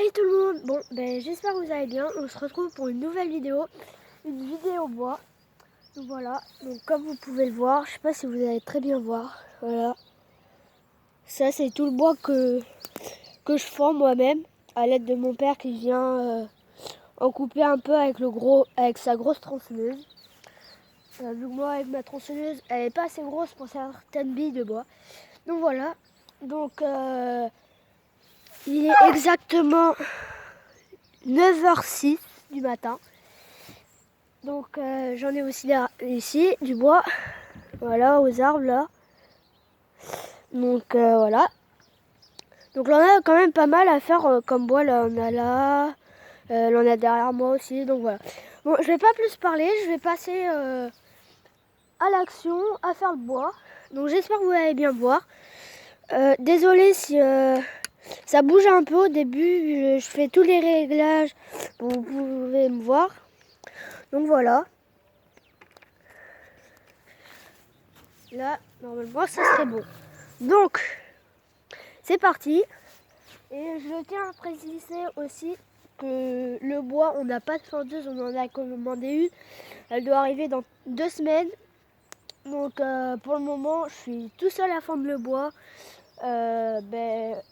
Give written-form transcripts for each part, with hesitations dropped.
Hey tout le monde, bon j'espère que vous allez bien, on se retrouve pour une nouvelle vidéo, une vidéo bois. Donc voilà, donc comme vous pouvez le voir, je sais pas si vous allez très bien voir, voilà. Ça c'est tout le bois que je fends moi-même, à l'aide de mon père qui vient en couper un peu avec sa grosse tronçonneuse. Vu que moi avec ma tronçonneuse, elle est pas assez grosse pour certaines billes de bois. Donc voilà, donc il est exactement 9h06 du matin. Donc j'en ai aussi là, ici, du bois, voilà, aux arbres là. Donc voilà. Donc là on a quand même pas mal à faire comme bois, là on a là, là on a derrière moi aussi, donc voilà. Bon, je vais pas plus parler, je vais passer à l'action, à faire le bois. Donc j'espère que vous allez bien voir. Désolé si ça bouge un peu au début, je fais tous les réglages, vous pouvez me voir. Donc voilà. Là, normalement, ça serait bon. Donc, c'est parti. Et je tiens à préciser aussi que le bois, on n'a pas de fendeuse, on en a commandé une. Elle doit arriver dans 2 semaines. Donc, pour le moment, je suis tout seul à fendre le bois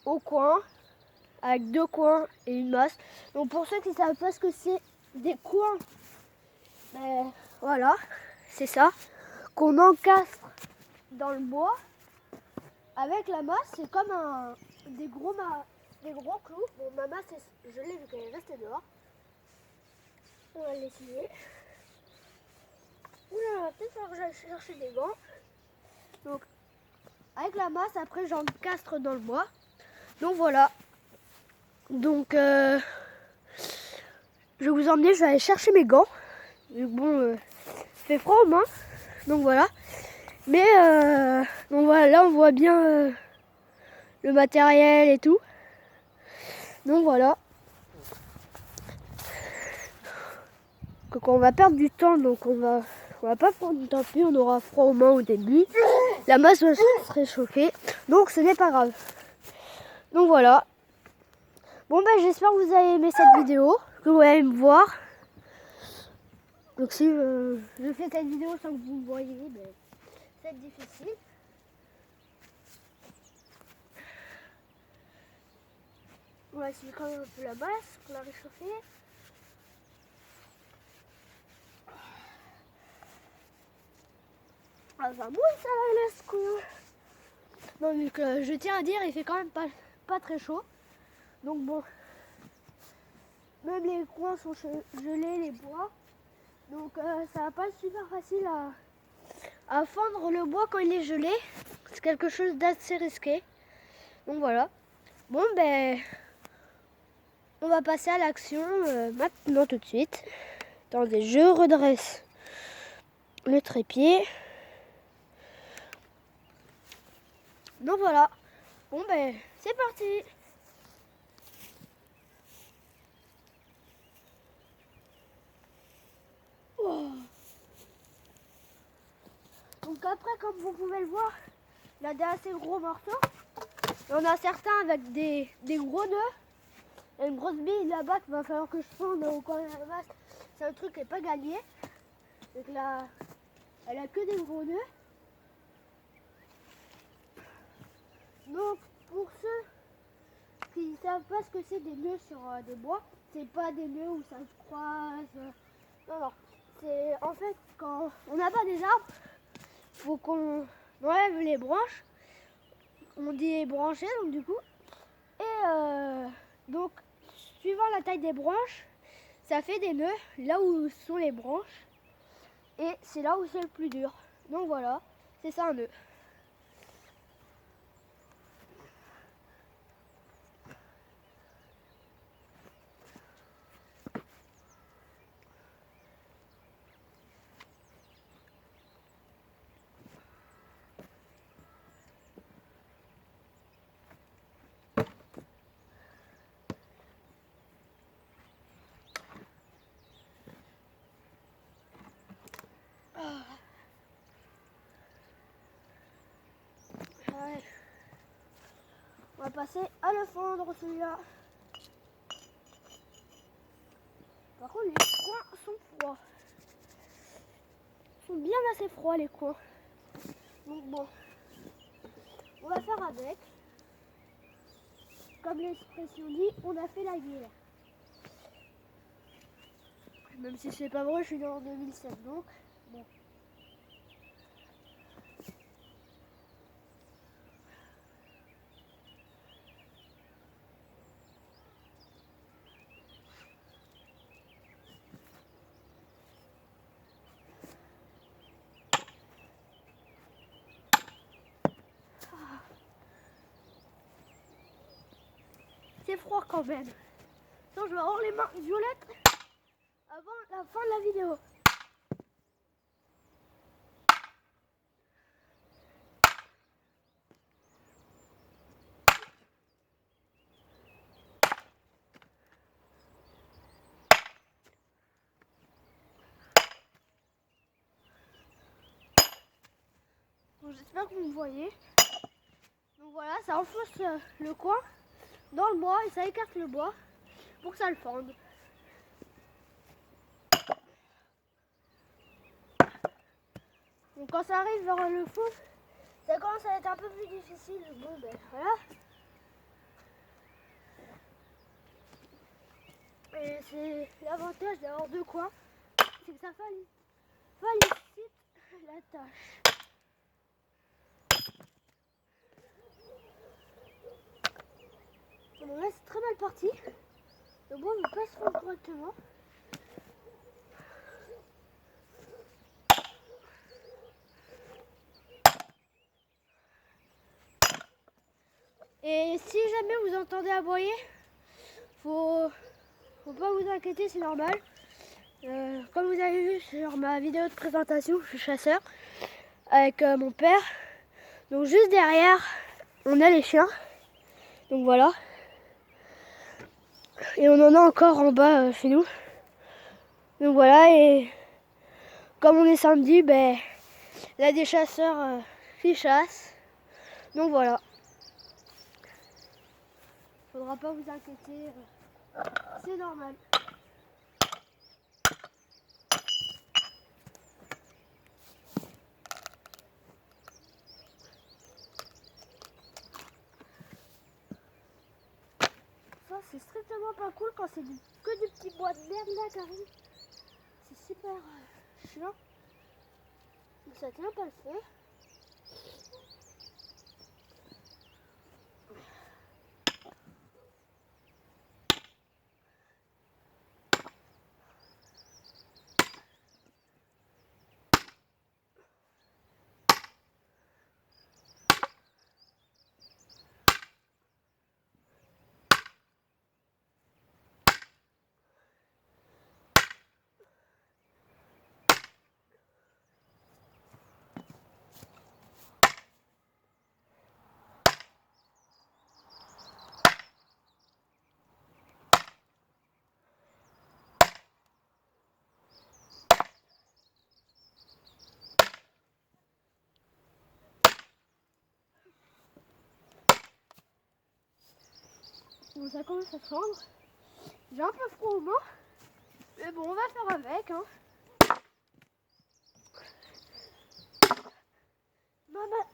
au coin, avec 2 coins et une masse. Donc, pour ceux qui ne savent pas ce que c'est des coins, voilà, c'est ça, qu'on encastre dans le bois. Avec la masse, c'est comme des gros clous. Bon, ma masse, je l'ai vu qu'elle est restée dehors. On va l'essayer. Oula, peut-être falloir que j'aille chercher des gants. Donc, avec la masse, après, j'encastre dans le bois. Donc voilà. Donc, je vais vous emmener, je vais aller chercher mes gants. Bon, il fait froid aux mains. Donc voilà. Mais, donc voilà, là, on voit bien le matériel et tout. Donc voilà. Donc on va perdre du temps, donc on va pas prendre du temps plus, on aura froid aux mains au début. La masse va se réchauffer, donc ce n'est pas grave. Donc voilà. Bon j'espère que vous avez aimé cette vidéo, que vous allez me voir. Donc si je fais cette vidéo sans que vous me voyez, c'est difficile. On va essayer quand même un peu la masse pour la réchauffer. Ah ça mouille ça la laisse quoi. Non donc je tiens à dire, il fait quand même pas très chaud. Donc bon, même les coins sont gelés, les bois. Donc ça va pas être super facile à fendre le bois quand il est gelé. C'est quelque chose d'assez risqué. Donc voilà. Bon on va passer à l'action maintenant tout de suite. Attendez, je redresse le trépied. Donc voilà. Bon c'est parti. Oh. Donc après, comme vous pouvez le voir, il y a des assez gros morceaux. Il y en a certains avec des gros nœuds. Il y a une grosse bille là-bas qu'il va falloir que je fonde au coin de la masse. C'est un truc qui n'est pas gagné. Donc là, elle a que des gros nœuds. Donc pour ceux qui ne savent pas ce que c'est des nœuds sur des bois, c'est pas des nœuds où ça se croise. Non, non. C'est en fait quand on n'a pas des arbres, il faut qu'on enlève les branches. On dit brancher donc du coup. Et donc suivant la taille des branches, ça fait des nœuds là où sont les branches. Et c'est là où c'est le plus dur. Donc voilà, c'est ça un nœud. Ouais. On va passer à le fondre celui-là. Par contre, les coins sont froids. Ils sont bien assez froids, les coins. Donc bon, on va faire avec. Comme l'expression dit, on a fait la guerre. Même si c'est pas vrai, je suis né en 2007, donc bon. C'est froid quand même. Donc je vais avoir les mains violettes avant la fin de la vidéo. J'espère que vous me voyez. Donc voilà, ça enfonce le coin dans le bois et ça écarte le bois pour que ça le fende. Donc quand ça arrive vers le fond, ça commence à être un peu plus difficile. Bon ben voilà. Et c'est l'avantage d'avoir deux coins, c'est que ça facilite la tâche. Bon là c'est très mal parti. Le bois ne veut pas se fondre correctement. Et si jamais vous entendez aboyer, faut pas vous inquiéter, c'est normal. Comme vous avez vu sur ma vidéo de présentation, je suis chasseur avec mon père. Donc juste derrière, on a les chiens. Donc voilà. Et on en a encore en bas chez nous. Donc voilà, et comme on est samedi, ben, il y a des chasseurs qui chassent. Donc voilà. Faudra pas vous inquiéter, c'est normal. Ça c'est strictement pas cool quand c'est que du petit bois de merde là qui arrive. C'est super chiant. Ça tient pas le feu. Bon, ça commence à fondre. J'ai un peu froid aux mains. Mais bon, on va faire avec. Hein.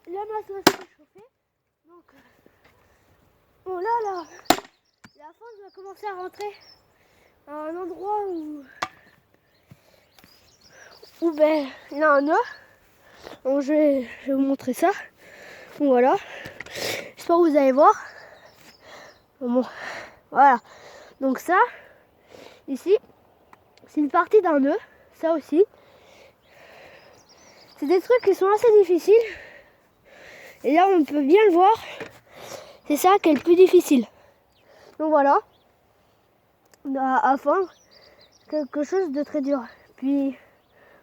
La masse va se réchauffer. Donc, bon là, la fonte va commencer à rentrer à un endroit où ben, il y a un nœud. Donc, je vais vous montrer ça. Donc, voilà. J'espère que vous allez voir. Bon, voilà. Donc ça, ici, c'est une partie d'un nœud. Ça aussi. C'est des trucs qui sont assez difficiles. Et là, on peut bien le voir. C'est ça qui est le plus difficile. Donc voilà. On a à fondre quelque chose de très dur. Puis,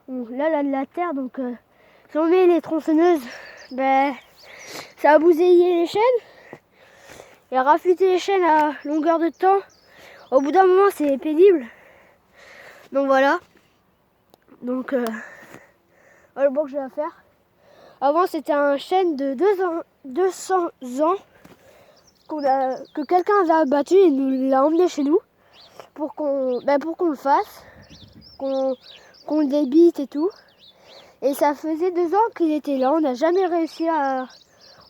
bon, là, la terre, donc si on met les tronçonneuses, ben, ça va bousiller les chaînes. Et raffûter les chaînes à longueur de temps, au bout d'un moment, c'est pénible. Donc voilà. Donc, voilà le bois que je vais faire. Avant, c'était un chêne de 200 ans que quelqu'un avait abattu et nous l'a emmené chez nous pour qu'on le fasse, qu'on le débite et tout. Et ça faisait 2 ans qu'il était là, on n'a jamais réussi à...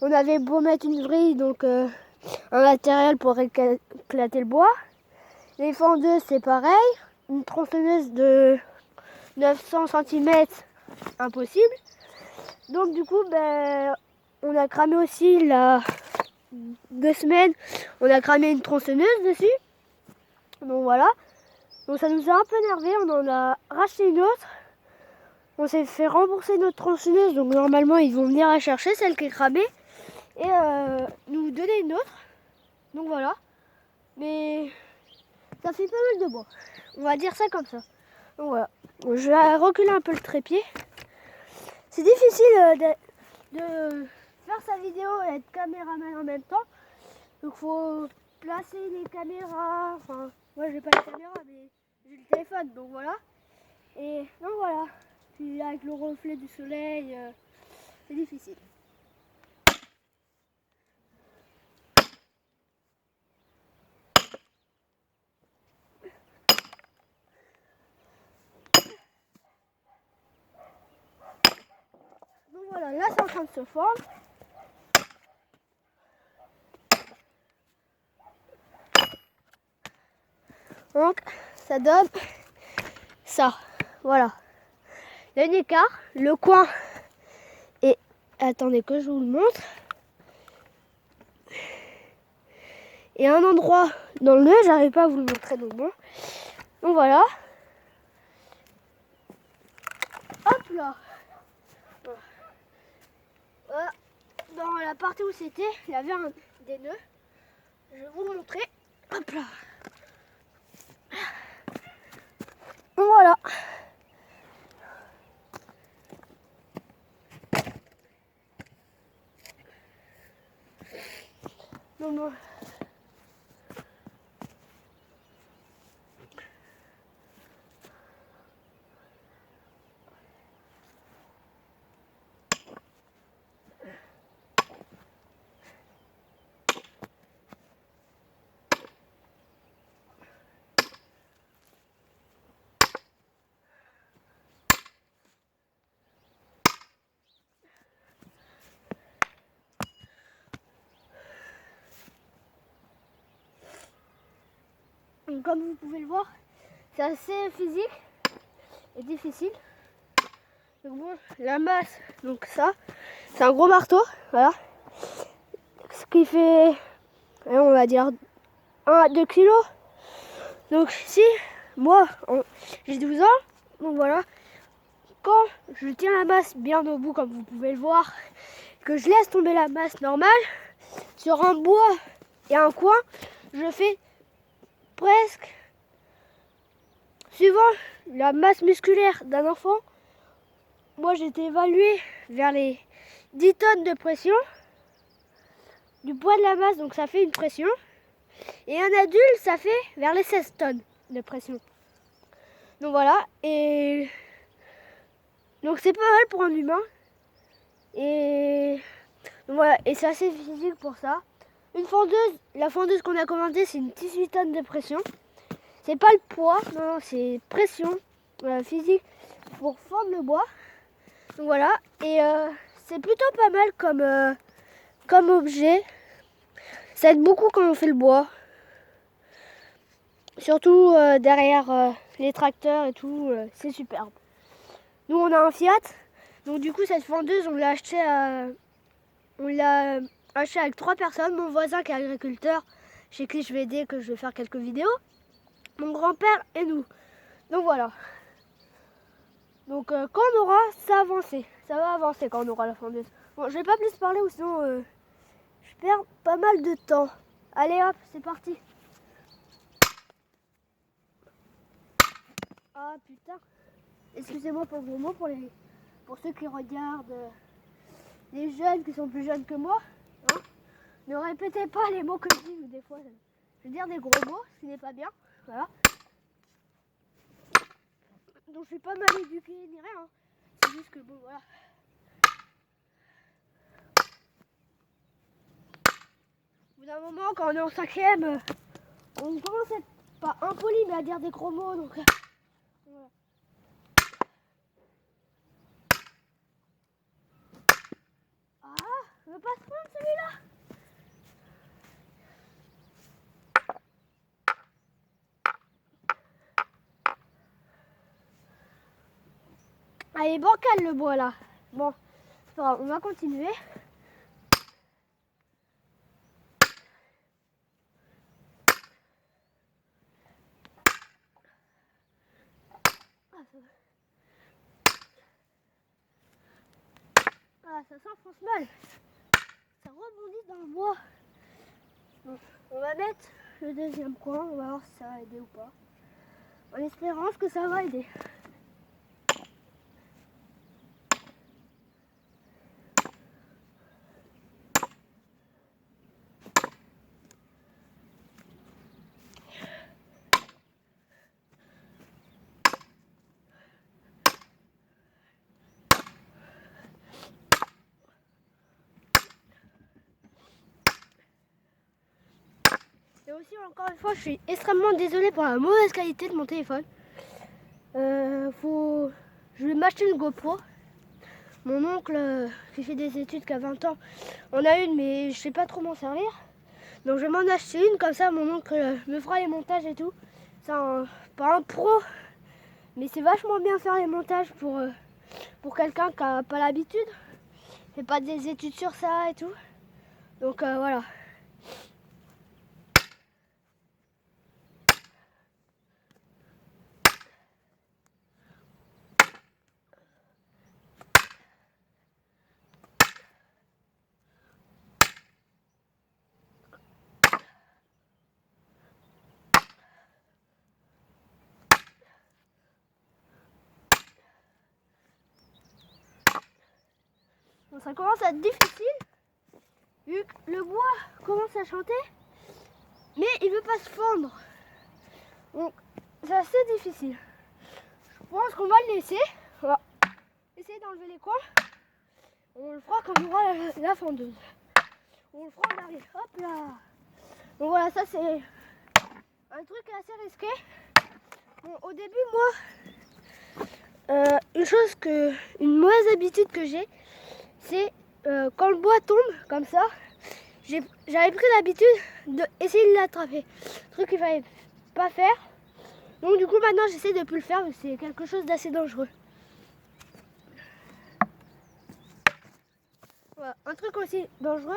On avait beau mettre une vrille, donc un matériel pour éclater le bois. Les fendeuses, c'est pareil. Une tronçonneuse de 900 cm, impossible. Donc du coup, on a cramé aussi, il y a 2 semaines, on a cramé une tronçonneuse dessus. Donc voilà. Donc ça nous a un peu énervé, on en a racheté une autre. On s'est fait rembourser notre tronçonneuse, donc normalement ils vont venir la chercher, celle qui est cramée, et nous donner une autre. Donc voilà. Mais ça fait pas mal de bois. On va dire ça comme ça. Donc voilà. Bon, je vais reculer un peu le trépied. C'est difficile de faire sa vidéo et être caméraman en même temps. Donc faut placer les caméras. Enfin, moi j'ai pas la caméra, mais j'ai le téléphone. Donc voilà. Et donc voilà. Puis avec le reflet du soleil, c'est difficile. Donc voilà, là c'est en train de se former. Donc ça donne ça. Voilà. Il y a un écart, le coin. Et attendez que je vous le montre. Et un endroit dans le nez, j'arrive pas à vous le montrer donc bon. Donc voilà. Hop là. Voilà. Dans la partie où c'était, il y avait des nœuds. Je vais vous le montrer. Hop là. Donc voilà. Donc, bon. Donc, comme vous pouvez le voir, c'est assez physique et difficile. Donc bon, la masse, donc ça, c'est un gros marteau, voilà. Ce qui fait, on va dire, 1 à 2 kilos. Donc si, moi, j'ai 12 ans, donc voilà. Quand je tiens la masse bien au bout, comme vous pouvez le voir, que je laisse tomber la masse normale, sur un bois et un coin, je fais presque, suivant la masse musculaire d'un enfant, moi j'étais évalué vers les 10 tonnes de pression du poids de la masse, donc ça fait une pression. Et un adulte, ça fait vers les 16 tonnes de pression. Donc voilà, et donc c'est pas mal pour un humain. Et donc voilà, et c'est assez physique pour ça. Une fendeuse, la fendeuse qu'on a commandée, c'est une 18 tonnes de pression. C'est pas le poids, non, c'est pression physique pour fendre le bois. Donc voilà, et c'est plutôt pas mal comme objet. Ça aide beaucoup quand on fait le bois. Surtout derrière les tracteurs et tout, c'est superbe. Nous on a un Fiat, donc du coup cette fendeuse on l'a acheté avec 3 personnes. Mon voisin qui est agriculteur, chez qui je vais aider, que je vais faire quelques vidéos. Mon grand-père et nous. Donc voilà. Donc quand on aura, ça va avancer quand on aura la fendeuse. Bon, je vais pas plus parler ou sinon je perds pas mal de temps. Allez hop, c'est parti. Ah putain. Excusez-moi pour le gros mot, pour ceux qui regardent, les jeunes qui sont plus jeunes que moi. Hein, ne répétez pas les mots que je dis, ou des fois je vais dire des gros mots, ce qui n'est pas bien. Voilà. Donc je suis pas mal éduquée ni rien. Hein. C'est juste que bon voilà. Au bout d'un moment, quand on est en 5e, on commence pas impoli, mais à dire des gros mots. Donc, voilà. Ah, je veux pas se prendre celui-là. Ah, il est bancal le bois là. Bon, c'est pas grave, on va continuer. Ah, ça s'enfonce mal. Ça rebondit dans le bois. Donc, on va mettre le deuxième coin. On va voir si ça va aider ou pas. En espérant que ça va aider. Et aussi, encore une fois, je suis extrêmement désolée pour la mauvaise qualité de mon téléphone. Je vais m'acheter une GoPro. Mon oncle qui fait des études qu'à 20 ans en a une, mais je sais pas trop m'en servir. Donc je vais m'en acheter une, comme ça mon oncle me fera les montages et tout. C'est pas un pro, mais c'est vachement bien faire les montages pour quelqu'un qui n'a pas l'habitude. Fait pas des études sur ça et tout. Donc voilà. Bon, ça commence à être difficile, vu que le bois commence à chanter, mais il veut pas se fendre. Donc c'est assez difficile. Je pense qu'on va le laisser. On va essayer d'enlever les coins. On le fera quand on aura la fendeuse. On le fera en arrière. Hop là. Donc voilà, ça c'est un truc assez risqué. Bon, au début, moi, une mauvaise habitude que j'ai, c'est quand le bois tombe comme ça, j'avais pris l'habitude d'essayer de l'attraper. Truc qu'il fallait pas faire. Donc du coup maintenant j'essaie de plus le faire, mais c'est quelque chose d'assez dangereux. Voilà. Un truc aussi dangereux.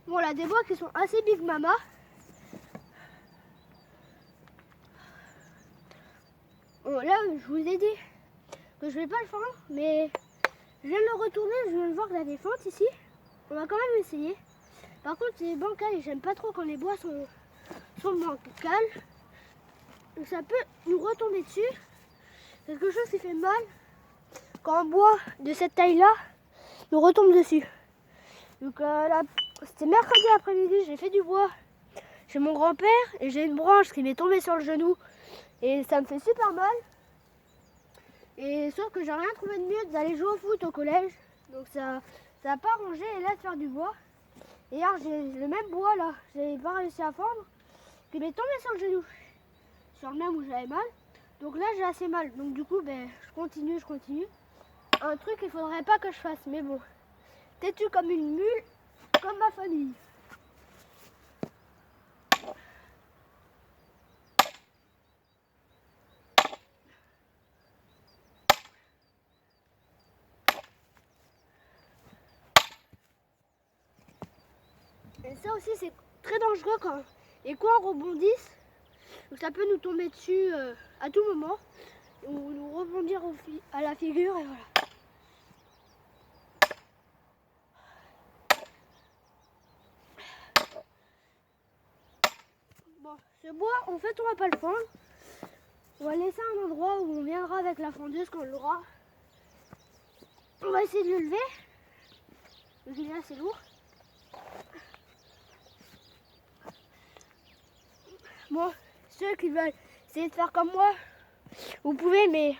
Bon, là des bois qui sont assez big mama. Bon, là je vous ai dit que je vais pas le fendre, mais je viens de le retourner, je viens de voir qu'il y a des fentes ici. On va quand même essayer. Par contre c'est bancal et j'aime pas trop quand les bois sont bancals. Donc ça peut nous retomber dessus. Quelque chose qui fait mal quand un bois de cette taille là nous retombe dessus. Donc là, c'était mercredi après-midi, j'ai fait du bois chez mon grand-père et j'ai une branche qui m'est tombée sur le genou et ça me fait super mal. Et sauf que j'ai rien trouvé de mieux d'aller jouer au foot au collège. Donc ça n'a pas arrangé et là de faire du bois. Et hier j'ai le même bois là, j'ai pas réussi à fendre, qui m'est tombé sur le genou. Sur le même où j'avais mal. Donc là j'ai assez mal. Donc du coup je continue. Un truc qu'il faudrait pas que je fasse, mais bon. Têtu comme une mule, comme ma famille. Et ça aussi c'est très dangereux quand les coins rebondissent. Donc ça peut nous tomber dessus à tout moment. Ou nous rebondir à la figure et voilà. Bon, ce bois, en fait, on va pas le fendre. On va laisser un endroit où on viendra avec la fondeuse quand on l'aura. On va essayer de le lever. Donc il est assez lourd. Bon, ceux qui veulent essayer de faire comme moi, vous pouvez, mais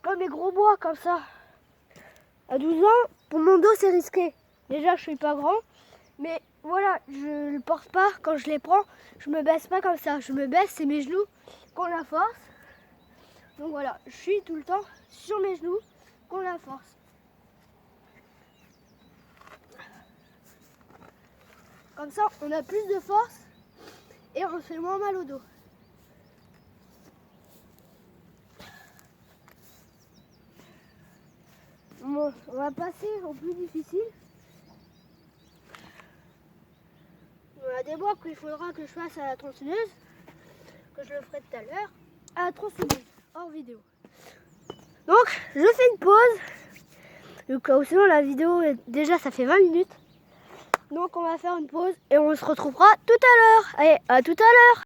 comme les gros bois, comme ça. À 12 ans, pour mon dos, c'est risqué. Déjà, je suis pas grand, mais voilà, je ne porte pas. Quand je les prends, je me baisse pas comme ça. Je me baisse, c'est mes genoux qu'on la force. Donc voilà, je suis tout le temps sur mes genoux qu'on la force. Comme ça, on a plus de force et on fait moins mal au dos. Bon, on va passer au plus difficile. On a des bois qu'il faudra que je fasse à la tronçonneuse, que je le ferai tout à l'heure, à la tronçonneuse, hors vidéo. Donc, je fais une pause. Donc, sinon la vidéo, déjà ça fait 20 minutes. Donc on va faire une pause et on se retrouvera tout à l'heure. Allez, à tout à l'heure.